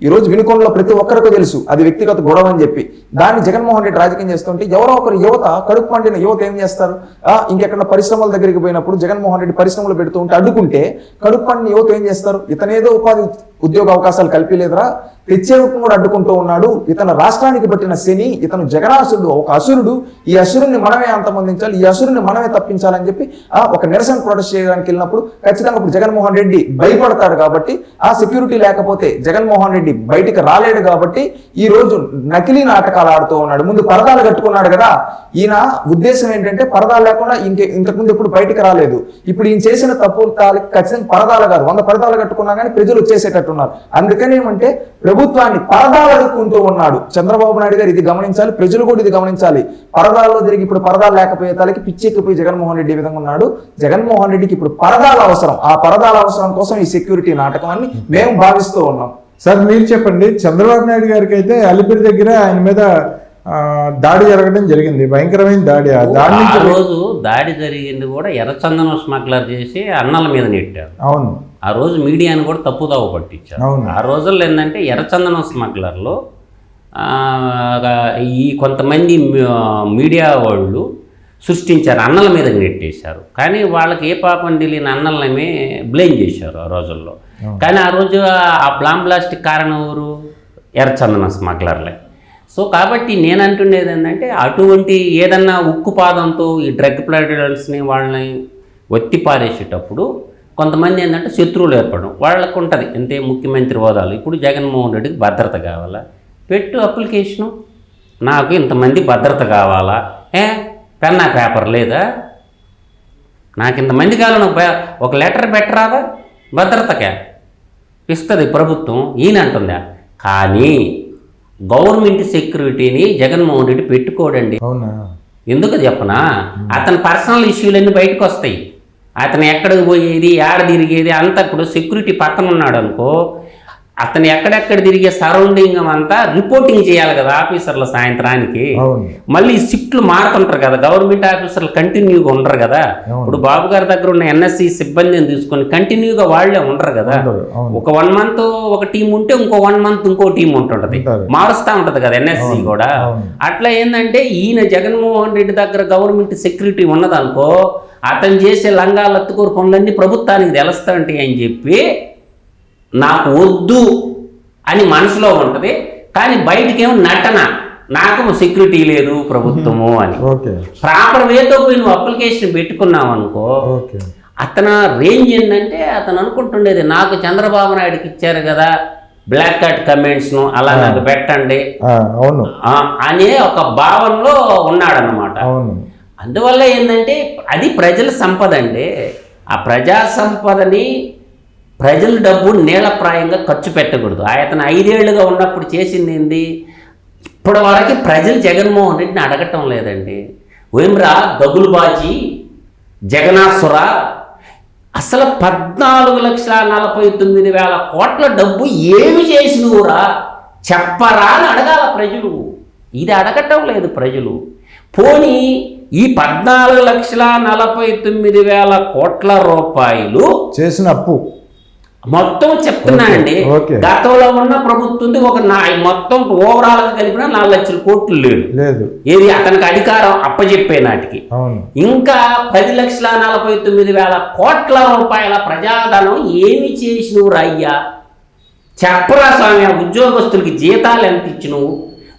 ఈ రోజు వినుకొండలో ప్రతి ఒక్కరికి తెలుసు అది వ్యక్తిగత గొడవ అని చెప్పి. దాన్ని జగన్మోహన్ రెడ్డి రాజకీయం చేస్తుంటే ఎవరో ఒకరు యువత, కడుపు మండిన యువత ఏం చేస్తారు? ఇంకెక్కడ పరిశ్రమల దగ్గరికి పోయినప్పుడు జగన్మోహన్ రెడ్డి పరిశ్రమలు పెడుతూ ఉంటే అడ్డుకుంటే కడుపు మండిన యువత ఏం చేస్తారు? ఇతనేదో ఉద్యోగ అవకాశాలు కల్పిలేదురా, తెచ్చే రూపం కూడా అడ్డుకుంటూ ఉన్నాడు. ఇతను రాష్ట్రానికి పట్టిన శని, ఇతను జగనాసురుడు, ఒక అసురుడు. ఈ అసురుని మనమే అంతమొందించాలి, ఈ అసురుని మనమే తప్పించాలని చెప్పి ఒక నిరసన ప్రొటెస్ట్ చేయడానికి వెళ్ళినప్పుడు ఖచ్చితంగా ఇప్పుడు జగన్మోహన్ రెడ్డి భయపడతాడు. కాబట్టి ఆ సెక్యూరిటీ లేకపోతే జగన్మోహన్ రెడ్డి బయటికి రాలేడు. కాబట్టి ఈ రోజు నకిలీ నాటకాలు ఆడుతూ ఉన్నాడు. ముందు పరదాలు కట్టుకున్నాడు కదా. ఈయన ఉద్దేశం ఏంటంటే పరదాలు లేకుండా ఇంతకుముందు ఎప్పుడు బయటికి రాలేదు. ఇప్పుడు ఈయన చేసిన తప్పులు ఖచ్చితంగా పరదాలు కాదు, 100 పరదాలు కట్టుకున్నా కానీ ప్రజలు వచ్చేసేటట్టున్నారు. అందుకని ఏమంటే ప్రభుత్వాన్ని పరదాలు అడుక్కుంటూ ఉన్నాడు చంద్రబాబు నాయుడు గారు. ఇది గమనించాలి, ప్రజలు కూడా ఇది గమనించాలి. పరదాల్లో తిరిగి ఇప్పుడు పరదాలు లేకపోయే తలకి పిచ్చెక్కిపోయి జగన్మోహన్ రెడ్డి ఈ విధంగా ఉన్నాడు. జగన్మోహన్ రెడ్డికి ఇప్పుడు పరదాల అవసరం. ఆ పరదాల అవసరం కోసం ఈ సెక్యూరిటీ నాటకం అని మేము భావిస్తూ ఉన్నాం. సార్ మీరు చెప్పండి, చంద్రబాబు నాయుడు గారికి అయితే అలిపిరి దగ్గర ఆయన మీద దాడి జరగడం జరిగింది, భయంకరమైన దాడి. ఆ రోజు దాడి జరిగింది కూడా ఎర్రచందనం స్మగ్లర్ చేసి అన్నల మీద నెట్టారు. అవును, ఆ రోజు మీడియాను కూడా తప్పుదావ పట్టించారు. ఆ రోజుల్లో ఏంటంటే ఎర్రచందనం స్మగ్లర్లో ఈ కొంతమంది మీడియా వాళ్ళు సృష్టించారు, అన్నల మీద నెట్టేశారు. కానీ వాళ్ళకి ఏ పాపం తెలియని అన్నలమే బ్లేమ్ చేశారు ఆ రోజుల్లో. కానీ ఆ రోజు ఆ బ్లాస్ట్కి కారణం ఎవరు? ఎర్రచందనం స్మగ్లర్లే. సో కాబట్టి నేను అంటుండేది ఏంటంటే అటువంటి ఏదన్నా ఉక్కు పాదంతో ఈ డ్రగ్ ప్లాడర్స్ని వాళ్ళని ఒత్తి పారేసేటప్పుడు కొంతమంది ఏంటంటే శత్రువులు ఏర్పడడం వాళ్ళకు ఉంటుంది. అంతే ముఖ్యమంత్రి హోదాలు. ఇప్పుడు జగన్మోహన్ రెడ్డికి భద్రత కావాలా, పెట్టు అప్లికేషను, నాకు ఇంతమంది భద్రత కావాలా. పెన్నా పేపర్ లేదా, నాకు ఇంతమంది కావాలని ఒక లెటర్ పెట్టరాదా? భద్రతకే ఇస్తుంది ప్రభుత్వం, ఈయన అంటుందా? కానీ గవర్నమెంట్ సెక్యూరిటీని జగన్మోహన్ రెడ్డి పెట్టుకోడండి. ఎందుకు చెప్పనా? అతని పర్సనల్ ఇష్యూలన్నీ బయటకు వస్తాయి. అతను ఎక్కడికి పోయేది, ఏడ తిరిగేది అంతా ఇప్పుడు సెక్యూరిటీ పక్కన ఉన్నాడు అనుకో, అతను ఎక్కడెక్కడ తిరిగే సరౌండింగ్ అంతా రిపోర్టింగ్ చేయాలి కదా ఆఫీసర్ల సాయంత్రానికి. మళ్ళీ షిఫ్ట్లు మారుతుంటారు కదా, గవర్నమెంట్ ఆఫీసర్లు కంటిన్యూగా ఉండరు కదా. ఇప్పుడు బాబు గారి దగ్గర ఉన్న ఎన్ఎస్సి సిబ్బందిని తీసుకొని కంటిన్యూగా వాళ్ళే ఉండరు కదా. ఒక 1 month ఒక టీం ఉంటే ఇంకో 1 month ఇంకో టీం ఉంటుంటది, మారుస్తూ ఉంటది కదా ఎన్ఎస్సి కూడా. అట్లా ఏంటంటే ఈయన జగన్మోహన్ రెడ్డి దగ్గర గవర్నమెంట్ సెక్యూరిటీ ఉన్నదనుకో, అతను చేసే లంగా లత్తుకూరు పనులన్నీ ప్రభుత్వానికి తెలుస్తాంటాయి అని చెప్పి నాకు వద్దు అని మనసులో ఉంటుంది. కానీ బయటకేమో నటన, నాకు సెక్యూరిటీ లేదు ప్రభుత్వము అని. ప్రాపర్ వేతో పోయి నువ్వు అప్లికేషన్ పెట్టుకున్నావు అనుకో, అతను రేంజ్ ఏంటంటే అతను అనుకుంటుండేది నాకు చంద్రబాబు నాయుడుకి ఇచ్చారు కదా బ్లాక్ కార్డ్ కమెంట్స్ను, అలా నాకు పెట్టండి అనే ఒక భావనలో ఉన్నాడనమాట. అందువల్ల ఏంటంటే అది ప్రజల సంపద అండి. ఆ ప్రజా సంపదని ప్రజల డబ్బు నీళ్లప్రాయంగా ఖర్చు పెట్టకూడదు. అతను 5 ఏళ్లుగా ఉన్నప్పుడు చేసింది ఏంది? ఇప్పటి వరకు ప్రజలు జగన్మోహన్ రెడ్డిని అడగటం లేదండి. వేమ్రా దగులుబాజీ, జగనాసుర అసలు 14,49,000 కోట్ల డబ్బు ఏమి చేసినవురా చెప్పరా అని అడగాల ప్రజలు. ఇది అడగటం లేదు ప్రజలు. పోనీ ఈ 14,49,000 కోట్ల రూపాయలు చేసిన అప్పు మొత్తం చెప్తున్నానండి. ఓకే. గతంలో ఉన్న ప్రభుత్వం ఒక మొత్తం ఓవరాల్ గా కలిపిన 4 లక్షల కోట్లు లేదు. ఏది అతనికి అధికారం అప్పచెప్పే నాటికి. అవును. ఇంకా 10,49,000 కోట్ల రూపాయల ప్రజాధనం ఏమి చేసినవు అయ్యా చెప్పరా స్వామి. ఆ ఉద్యోగస్తులకి జీతాలు ఎంత ఇచ్చినవు,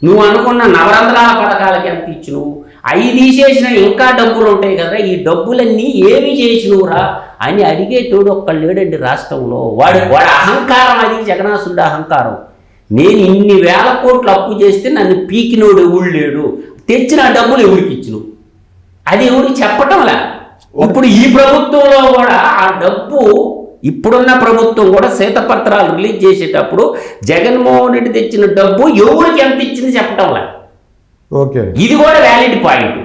నువ్వు అనుకున్న నవరంధ్రాల పథకాలకి ఎంత ఇచ్చినవు, అవి తీసేసిన ఇంకా డబ్బులు ఉంటాయి కదా, ఈ డబ్బులన్నీ ఏమి చేసినవురా అని అడిగేటోడు ఒక్కళ్ళు లేడండి రాష్ట్రంలో. వాడి అహంకారం, అది జగనాసురుడు అహంకారం. నేను ఇన్ని వేల కోట్లు అప్పు చేస్తే నన్ను పీకినోడు ఎవడు లేడు, తెచ్చిన డబ్బులు ఎవరికి ఇచ్చినవు అది ఎవరికి చెప్పటంలా. ఇప్పుడు ఈ ప్రభుత్వంలో కూడా ఆ డబ్బు, ఇప్పుడున్న ప్రభుత్వం కూడా శ్వేతపత్రాలు రిలీజ్ చేసేటప్పుడు జగన్మోహన్ రెడ్డి తెచ్చిన డబ్బు ఎవరికి ఎంత ఇచ్చింది చెప్పటంలా. ఓకే. ఇది కూడా వ్యాలిడ్ పాయింట్.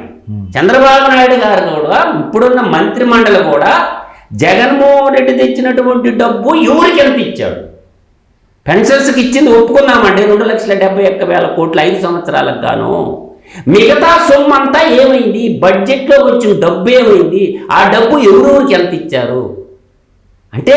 చంద్రబాబు నాయుడు గారు కూడా, ఇప్పుడున్న మంత్రి మండలి కూడా జగన్మోహన్ రెడ్డి తెచ్చినటువంటి డబ్బు ఎవరికి ఎంత ఇచ్చాడు. పెన్షన్స్కి ఇచ్చింది ఒప్పుకుందామండి 2,71,000 కోట్లు 5 సంవత్సరాలకు గాను. మిగతా సొమ్ము అంతా ఏమైంది, బడ్జెట్లో వచ్చిన డబ్బు ఏమైంది, ఆ డబ్బు ఎవరెవరికి ఎంత ఇచ్చారు అంటే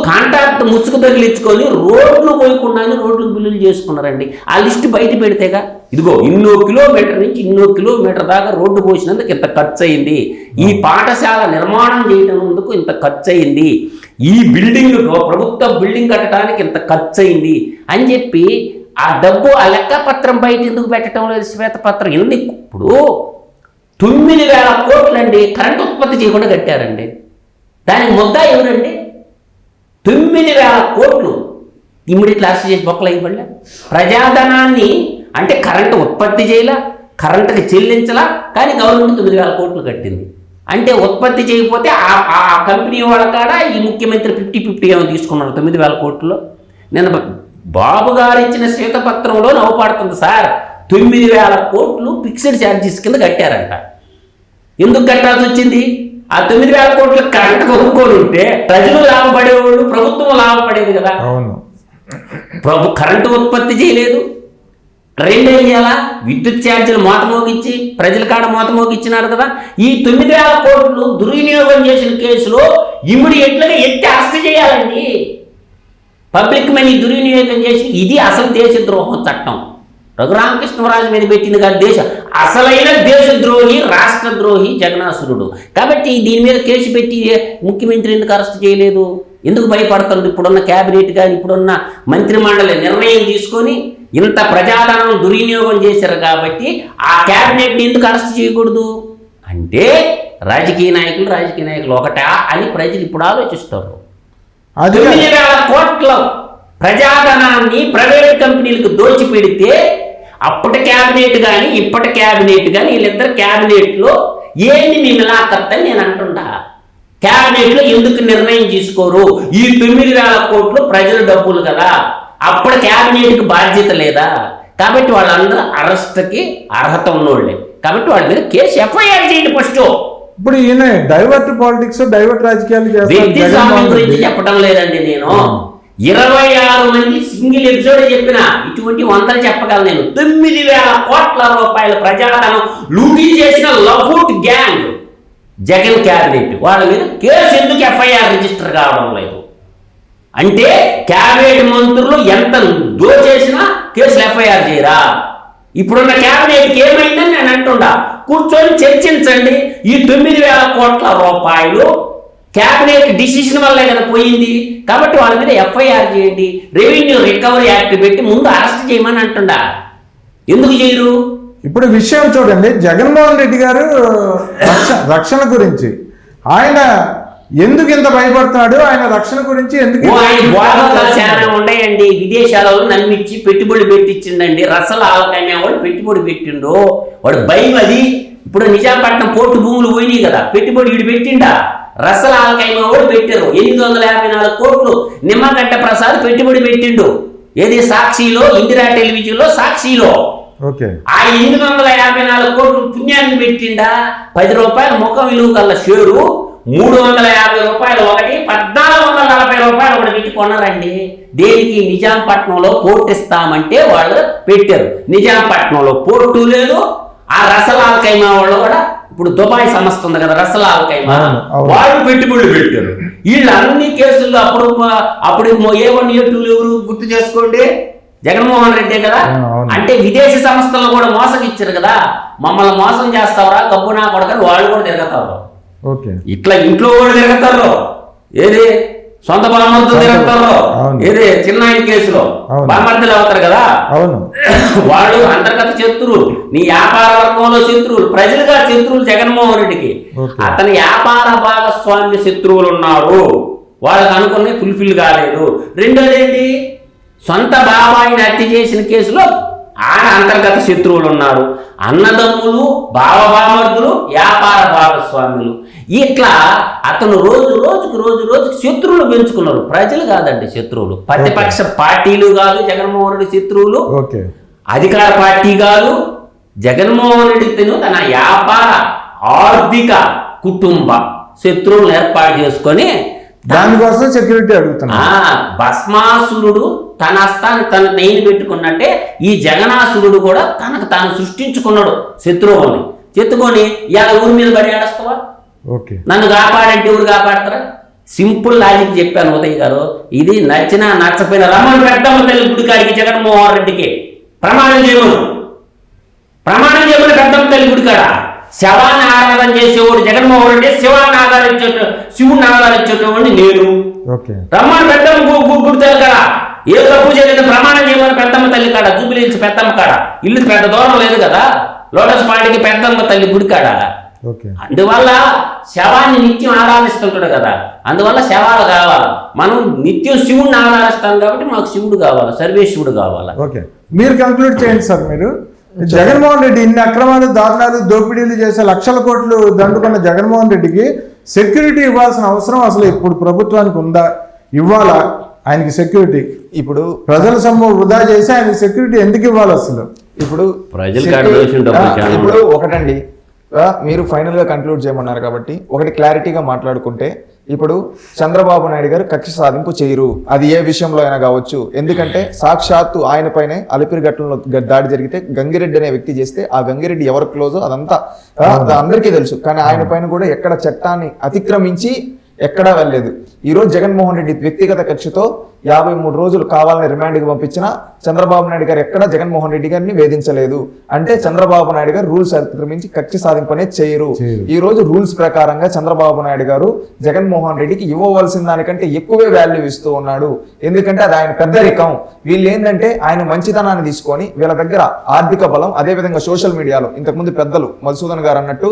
కాంట్రాక్ట్ ముసుగు తగిలించుకొని రోడ్లు పోయకుండానే రోడ్లు బిల్లులు చేసుకున్నారండి. ఆ లిస్ట్ బయట పెడితేగా, ఇదిగో ఇన్నో కిలోమీటర్ నుంచి ఇన్నో కిలోమీటర్ దాకా రోడ్డు పోసినందుకు ఇంత ఖర్చు అయింది, ఈ పాఠశాల నిర్మాణం చేయడం ఇంత ఖర్చు అయింది, ఈ బిల్డింగ్ ప్రభుత్వ బిల్డింగ్ కట్టడానికి ఇంత ఖర్చు అయింది అని చెప్పి ఆ డబ్బు ఆ లెక్కపత్రం బయట ఎందుకు పెట్టడం లేదు శ్వేతపత్రం. ఇప్పుడు 9,000 కోట్లు అండి కరెంట్ ఉత్పత్తి చేయకుండా కట్టారండి. దానికి ముద్దా ఎవరండి? 9,000 కోట్లు ఇమ్మీడియట్లీ అరెస్ట్ చేసి బొక్కలు ఇవ్వండి. ప్రజాధనాన్ని అంటే కరెంటు ఉత్పత్తి చేయలా, కరెంటుకి చెల్లించలా, కానీ గవర్నమెంట్ 9,000 కోట్లు కట్టింది. అంటే ఉత్పత్తి చేయకపోతే ఆ కంపెనీ వాళ్ళ కాడ ఈ ముఖ్యమంత్రి 50-50 ఏమో తీసుకున్నారు 9,000 కోట్లలో. నేను బాబు గారు ఇచ్చిన శ్వేతపత్రంలో నవ్వుపాడుతుంది సార్. 9,000 కోట్లు ఫిక్స్డ్ ఛార్జెస్ కింద కట్టారంట. ఎందుకు కట్టాల్సి వచ్చింది? ఆ 9,000 కోట్ల కరెంట్ కొనుక్కొని ఉంటే ప్రజలు లాభపడేవాళ్ళు, ప్రభుత్వం లాభపడేది కదా. కరెంటు ఉత్పత్తి చేయలేదు, రెండేం చేయాలా, విద్యుత్ ఛార్జీలు మోత మోగించి ప్రజల కాడ మోత మోగించినారు కదా. ఈ 9,000 కోట్లు దుర్వినియోగం చేసిన కేసులో ఇమ్మీడియట్గా ఎత్తి అరెస్ట్ చేయాలండి. పబ్లిక్ మనీ దుర్వినియోగం చేసి ఇది అసలు దేశద్రోహం చట్టం. రఘురామకృష్ణరాజు మీద పెట్టింది కాదు, అసలైన దేశద్రోహి, రాష్ట్రద్రోహి జగనాసురుడు. కాబట్టి దీని మీద కేసు పెట్టి ముఖ్యమంత్రి ఎందుకు అరెస్ట్ చేయలేదు, ఎందుకు భయపడుతుంది? ఇప్పుడున్న క్యాబినెట్ కానీ ఇప్పుడున్న మంత్రి మండలి నిర్ణయం తీసుకొని ఇంత ప్రజాధనం దుర్వినియోగం చేశారు కాబట్టి ఆ క్యాబినెట్ని ఎందుకు అరెస్ట్ చేయకూడదు అంటే రాజకీయ నాయకులు ఒకటా అని ప్రజలు ఇప్పుడు ఆలోచిస్తారు. 9,000 కోట్ల ప్రజాధనాన్ని ప్రైవేట్ కంపెనీలకు దోచిపెడితే అప్పటి క్యాబినెట్ కానీ ఇప్పటి క్యాబినెట్ కానీ వీళ్ళిద్దరు క్యాబినెట్లో ఏంది మీ మిలాఖత్తని నేను అంటుంటా. క్యాబినెట్లో ఎందుకు నిర్ణయం తీసుకోరు? ఈ 9,000 కోట్లు ప్రజల డబ్బులు కదా, అప్పటి క్యాబినెట్కి బాధ్యత లేదా? కాబట్టి వాళ్ళందరూ అరెస్ట్కి అర్హత ఉన్నోళ్ళే. కాబట్టి వాళ్ళ మీద కేసు ఎఫ్ఐఆర్ చేయండి ఫస్ట్. ఇప్పుడు ఈయన డైవర్ట్ పాలిటిక్స్, డైవర్ట్ రాజకీయాలు వ్యక్తి స్వామ్యం గురించి చెప్పడం లేదండి. నేను 26 మంది సింగిల్ ఎపిసోడ్ చెప్పిన, ఇటువంటి 100 చెప్పగలను నేను. 9,000 కోట్ల రూపాయల ప్రజాధనం లూటీ చేసిన లఫూట్ గ్యాంగ్ జగన్ క్యాబినెట్ వాళ్ళ మీద కేసు ఎందుకు ఎఫ్ఐఆర్ రిజిస్టర్ కావడం లేదు అంటే క్యాబినెట్ మంత్రులు ఎంత దోచేసినా కేసులు ఎఫ్ఐఆర్ చేయరా? ఇప్పుడున్న క్యాబినెట్కి ఏమైందని నేను అంటుండా. కూర్చొని చర్చించండి. ఈ 9,000 కోట్ల రూపాయలు క్యాబినెట్ డిసిషన్ వల్లే కదా పోయింది. కాబట్టి వాళ్ళ మీద ఎఫ్ఐఆర్ చేయండి, రెవెన్యూ రికవరీ యాక్ట్ పెట్టి ముందు అరెస్ట్ చేయమని అంటుండా. ఎందుకు చేయరు? ఇప్పుడు విషయం చూడండి, జగన్మోహన్ రెడ్డి గారు రక్షణ గురించి ఆయన ఎందుకు ఇంత భయపడుతున్నాడు, ఆయన రక్షణ గురించి ఎందుకు? ఆయన బోధకాలు చాలా ఉన్నాయండి. విదేశాలలో నమ్మించి పెట్టుబడి పెట్టించిండండి. రసల ఆలకాయ వాడు పెట్టుబడి పెట్టిండు, వాడు భయం అది. ఇప్పుడు నిజాంపట్నం పోర్టు భూములు పోయినాయి కదా, పెట్టుబడి వీడు పెట్టిండా? రసల ఆలకాయ వాడు పెట్టారు 854 కోట్లు. నిమ్మగడ్డ ప్రసాద్ పెట్టుబడి పెట్టిండు. ఏది? సాక్షిలో, ఇందిరా టెలివిజన్లో, సాక్షిలో. ఆ 854 కోట్లు పుణ్యాన్ని పెట్టిండా? 10 రూపాయల ముఖం విలువ కల్లా షేరు 350 రూపాయలు ఒకటి, 1440 రూపాయలు ఒకటి పెట్టి కొన్నారండి. దేనికి? నిజాంపట్నంలో పోర్టు ఇస్తామంటే వాళ్ళు పెట్టారు. నిజాంపట్నంలో పోర్టు లేదు. ఆ రసలాల్ ఖైమా వాళ్ళు కూడా, ఇప్పుడు దుబాయ్ సంస్థ ఉంది కదా రసలాల్ ఖైమా, వాళ్ళు పెట్టుబడులు పెట్టారు. వీళ్ళు అన్ని కేసుల్లో అప్పుడు A1 A2 ఎవరు గుర్తు చేసుకోండి, జగన్మోహన్ రెడ్డి కదా. అంటే విదేశీ సంస్థలు కూడా మోసం ఇచ్చారు కదా. మమ్మల్ని మోసం చేస్తావరా గబ్బు నా కొడకని వాళ్ళు కూడా తిరగతారు. ఇట్లా ఇంట్లో కూడా తిరగతారు. ఏది సొంత బామర్తో తిరగతారు. ఏది చిన్న కేసులో బామర్తలు అవుతారు కదా, వాళ్ళు అంతర్గత శత్రువులు. నీ వ్యాపార వర్గంలో శత్రువులు, ప్రజలుగా శత్రువులు జగన్మోహన్ రెడ్డికి. అతని వ్యాపార భాగస్వామ్య శత్రువులు ఉన్నారు, వాళ్ళకి అనుకుని ఫుల్ఫిల్ కాలేదు. రెండోది ఏంటి? సొంత బాబాయిని హత్య చేసిన కేసులో ఆడ అంతర్గత శత్రువులు ఉన్నారు. అన్నదమ్ములు, బావబామర్దులు, వ్యాపార భాగస్వాములు. ఇట్లా అతను రోజుకు శత్రువులు పెంచుకున్నారు. ప్రజలు కాదండి శత్రువులు, ప్రతిపక్ష పార్టీలు కాదు జగన్మోహన్ రెడ్డి శత్రువులు, అధికార పార్టీ కాదు. జగన్మోహన్ రెడ్డి తన వ్యాపార ఆర్థిక కుటుంబ శత్రువులు ఏర్పాటు చేసుకొని దానికోసం సెక్యూరిటీ అడుగుతున్నా. భస్మాసురుడు తన హస్తాన్ని తన నెయ్యి పెట్టుకున్నట్టే ఈ జగనాసురుడు కూడా తనకు తాను సృష్టించుకున్నాడు శత్రువుని. చెత్తుకొని ఇలా ఊరి మీద పడి ఆడస్తావా? నన్ను కాపాడంటే ఊరు కాపాడతారా? సింపుల్ లాజిక్ చెప్పాను ఉదయ్ గారు. ఇది నచ్చినా నచ్చపోయిన రమ్మని పెద్దమ్మ తల్లి గుడికాడికి జగన్మోహన్ రెడ్డికి ప్రమాణం చేయమని పెద్దమ్మ తల్లి గుడికాడ శవాన్ని ఆరాధన చేసేవాడు జగన్మోహన్ రెడ్డి, శివుడిని ఆరాధించేటవాడిని నేను. రమ్మని పెద్దమ్మ గుడి తల్లి కాడ ఏ తప్పు చేయలేదు ప్రమాణం చేయమని పెద్దమ్మ తల్లి కాడ, జూబిలీహిల్స్ పెద్దమ్మ కాడ. ఇల్లు పెద్ద దూరం లేదు కదా లోటస్ పార్టీకి పెద్దమ్మ తల్లి గుడి కాడ. అందువల్ల శవాన్ని నిత్యం ఆరాధిస్తుంటాడు కదా, అందువల్ల శవాలు కావాలి. మనం నిత్యం శివుడిని ఆరాధిస్తాం కాబట్టి మాకు శివుడు కావాలి, సర్వేశ్వరుడు కావాలి. మీరు కంక్లూడ్ చేయండి సార్. మీరు జగన్మోహన్ రెడ్డి ఇన్ని అక్రమాలు, దారుణాలు, దోపిడీలు చేసే లక్షల కోట్లు దండుకున్న జగన్మోహన్ రెడ్డికి సెక్యూరిటీ ఇవ్వాల్సిన అవసరం అసలు ఇప్పుడు ప్రభుత్వానికి ఉందా? ఇవ్వాలా ఆయనకి సెక్యూరిటీ? ఇప్పుడు ప్రజల సొమ్ము వృధా చేసి ఆయనకి సెక్యూరిటీ ఎందుకు ఇవ్వాలి అసలు? ఇప్పుడు ఒకటండి, మీరు ఫైనల్గా కంక్లూడ్ చేయమన్నారు కాబట్టి ఒకటి క్లారిటీగా మాట్లాడుకుంటే, ఇప్పుడు చంద్రబాబు నాయుడు గారు కక్ష సాధింపు చేయరు, అది ఏ విషయంలో అయినా కావచ్చు. ఎందుకంటే సాక్షాత్తు ఆయన పైనే అలిపిరి ఘటనలో దాడి జరిగితే గంగిరెడ్డి అనే వ్యక్తి చేస్తే ఆ గంగిరెడ్డి ఎవరు క్లోజో అదంతా అందరికీ తెలుసు. కానీ ఆయన పైన కూడా ఎక్కడ చట్టాన్ని అతిక్రమించి ఎక్కడా వెళ్ళలేదు. ఈరోజు జగన్మోహన్ రెడ్డి వ్యక్తిగత కక్షతో 53 రోజులు కావాలని రిమాండ్కి పంపించిన చంద్రబాబు నాయుడు గారు ఎక్కడ జగన్మోహన్ రెడ్డి గారిని వేధించలేదు. అంటే చంద్రబాబు నాయుడు గారు రూల్స్ అతిక్రమించి కక్ష సాధింపనే చేయరు. ఈ రోజు రూల్స్ ప్రకారంగా చంద్రబాబు నాయుడు గారు జగన్మోహన్ రెడ్డికి ఇవ్వవలసిన దానికంటే ఎక్కువే వాల్యూ ఇస్తూ ఉన్నాడు. ఎందుకంటే అది ఆయన పెద్దరికం. వీళ్ళు ఏంటంటే ఆయన మంచితనాన్ని తీసుకొని వీళ్ళ దగ్గర ఆర్థిక బలం, అదేవిధంగా సోషల్ మీడియాలో ఇంతకుముందు పెద్దలు మధుసూదన్ గారు అన్నట్టు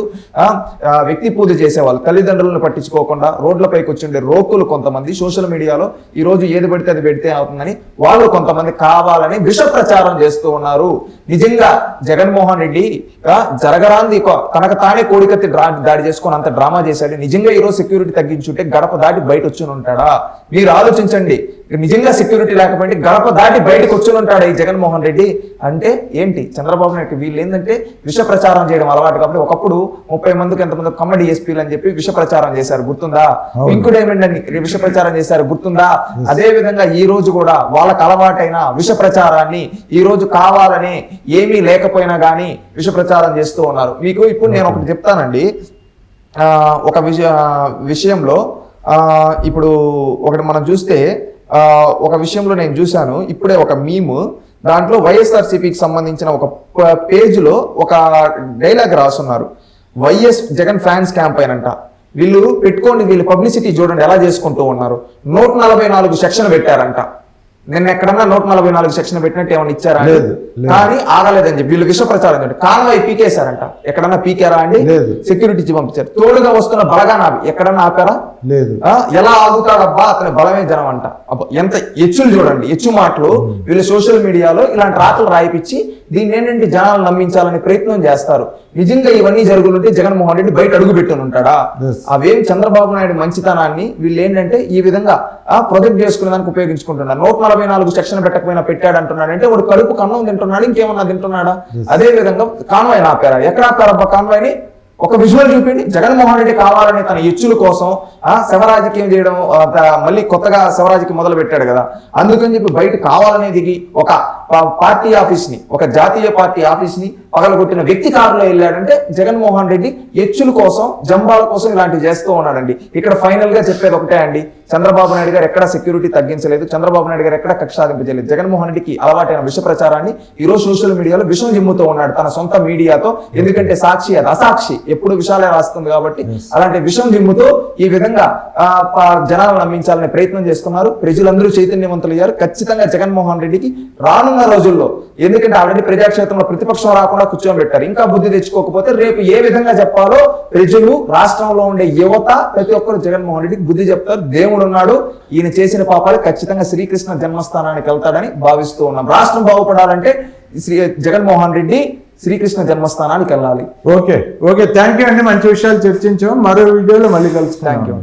వ్యక్తి పూజ చేసేవాళ్ళు, తల్లిదండ్రులను పట్టించుకోకుండా రోడ్లపైకి వచ్చిండే రోకులు కొంతమంది సోషల్ మీడియాలో ఈ రోజు ఏది పెడితే అది పెడితే అవుతుందని వాళ్ళు కొంతమంది కావాలని విష ప్రచారం చేస్తూ ఉన్నారు. నిజంగా జగన్మోహన్ రెడ్డి జరగరాంది తనకు తానే కోడికత్తి దాడి చేసుకొని అంత డ్రామా చేశాడు. నిజంగా ఈరోజు సెక్యూరిటీ తగ్గించుంటే గడప దాటి బయట వచ్చి ఉంటాడా? మీరు ఆలోచించండి. నిజంగా సెక్యూరిటీ లేకపోతే గడప దాటి బయటకు వచ్చి ఉంటాడా ఈ జగన్మోహన్ రెడ్డి? అంటే ఏంటి చంద్రబాబు నాయుడు వీళ్ళు ఏంటంటే విష ప్రచారం చేయడం అలవాటు. కాబట్టి ఒకప్పుడు 30 మందికి ఎంతమంది కమ్మడి ఎస్పీలు అని చెప్పి విష ప్రచారం చేశారు, గుర్తుందా? పింక్ డైమండ్ అని విష ప్రచారం చేశారు, గుర్తుందా? అదే విధంగా ఈ రోజు కూడా వాళ్ళకు అలవాటైన విష ప్రచారాన్ని ఈ రోజు కావాలని ఏమీ లేకపోయినా కానీ విష ప్రచారం చేస్తూ ఉన్నారు. మీకు ఇప్పుడు నేను ఒకటి చెప్తానండి. ఒక విషయంలో ఇప్పుడు ఒకటి మనం చూస్తే ఒక విషయంలో నేను చూశాను ఇప్పుడే ఒక మీమ్. దాంట్లో వైఎస్ఆర్సీపీకి సంబంధించిన ఒక పేజ్లో ఒక డైలాగ్ రాస్తున్నారు. వైఎస్ జగన్ ఫ్యాన్స్ క్యాంపెయిన్ వీళ్ళు పెట్టుకోండి, వీళ్ళు పబ్లిసిటీ చూడండి ఎలా చేసుకుంటూ ఉన్నారు. 144 సెక్షన్ పెట్టారంట. నిన్న ఎక్కడన్నా 144 సెక్షన్ పెట్టినట్టు ఏమైనా ఇచ్చారా? కానీ ఆగలేదని చెప్పి వీళ్ళు విష ప్రచారం చేయండి. కాన్వాయ్ పీకేశారంట. ఎక్కడన్నా పీకారా అండి? సెక్యూరిటీ ఇచ్చి పంపించారు. తోడుగా వస్తున్న బలగానావి ఎక్కడన్నా ఆపారా? లేదు. ఎలా ఆగుతాడబ్బా అతని బలమే జనం అంట. ఎంత ఎచ్చులు చూడండి, ఎచ్చు మాటలు. వీళ్ళు సోషల్ మీడియాలో ఇలాంటి రాతలు రాయిపించి దీన్ని ఏంటంటే జనాలు నమ్మించాలని ప్రయత్నం చేస్తారు. నిజంగా ఇవన్నీ జరుగుతుంటే జగన్మోహన్ రెడ్డి బయట అడుగు పెట్టుని ఉంటాడా? అవేం చంద్రబాబు నాయుడు మంచితనాన్ని వీళ్ళు ఏంటంటే ఈ విధంగా ప్రొజెక్ట్ చేసుకునే దానికి ఉపయోగించుకుంటున్నారు. 144 సెక్షన్ పెట్టకపోయినా పెట్టాడు అంటున్నాడు అంటే వాడు కడుపు కన్నం తింటున్నాడు, ఇంకేమన్నా తింటున్నాడా? అదే విధంగా కాన్వాయ్ ఆపారా? ఎక్కడ ఆపారబ్బా కాన్వాయ్ని? ఒక విజువల్ చూపిండి. జగన్మోహన్ రెడ్డి కావాలని తన ఎచ్చుల కోసం శవరాజకీయం చేయడం, మళ్ళీ కొత్తగా శవరాజకీయం మొదలు పెట్టాడు కదా, అందుకని చెప్పి బయట కావాలనే దిగి ఒక పార్టీ ఆఫీస్ ని, ఒక జాతీయ పార్టీ ఆఫీస్ ని పగలగొట్టిన వ్యక్తి కారులో వెళ్ళాడంటే జగన్మోహన్ రెడ్డి ఎచ్చుల కోసం, జంబాల కోసం ఇలాంటివి చేస్తూ ఉన్నాడండి. ఇక్కడ ఫైనల్ గా చెప్పేది ఒకటే అండి, చంద్రబాబు నాయుడు గారు ఎక్కడ సెక్యూరిటీ తగ్గించలేదు, చంద్రబాబు నాయుడు గారు ఎక్కడ కక్ష సాధింపజేయలేదు. జగన్మోహన్ రెడ్డికి అలవాటైన విష ప్రచారాన్ని ఈ రోజు సోషల్ మీడియాలో విషం జిమ్ముతూ ఉన్నాడు తన సొంత మీడియాతో. ఎందుకంటే సాక్షి అది అసాక్షి, ఎప్పుడు విషయాలే రాస్తుంది కాబట్టి అలాంటి విషం జిమ్ముతో ఈ విధంగా జనాలను నమ్మించాలనే ప్రయత్నం చేస్తున్నారు. ప్రజలందరూ చైతన్యవంతులయ్యారు. ఖచ్చితంగా జగన్మోహన్ రెడ్డికి రానున్న రోజుల్లో, ఎందుకంటే ఆల్రెడీ ప్రజాక్షేత్రంలో ప్రతిపక్షం రాకుండా కూర్చొని పెట్టారు, ఇంకా బుద్ధి తెచ్చుకోకపోతే రేపు ఏ విధంగా చెప్పాలో ప్రజలు, రాష్ట్రంలో ఉండే యువత ప్రతి ఒక్కరు జగన్మోహన్ రెడ్డికి బుద్ధి చెప్తారు. దేవుడు ఉన్నాడు, ఈయన చేసిన పాపాలు ఖచ్చితంగా శ్రీకృష్ణ జన్మస్థానానికి వెళ్తాడని భావిస్తూ ఉన్నాం. రాష్ట్రం బాగుపడాలంటే జగన్మోహన్ రెడ్డి శ్రీకృష్ణ జన్మస్థానానికి వెళ్ళాలి. ఓకే థ్యాంక్ యూ అండి, మంచి విషయాలు చర్చించాం. మరో వీడియోలో మళ్ళీ కలుసుకుందాం. Thank you.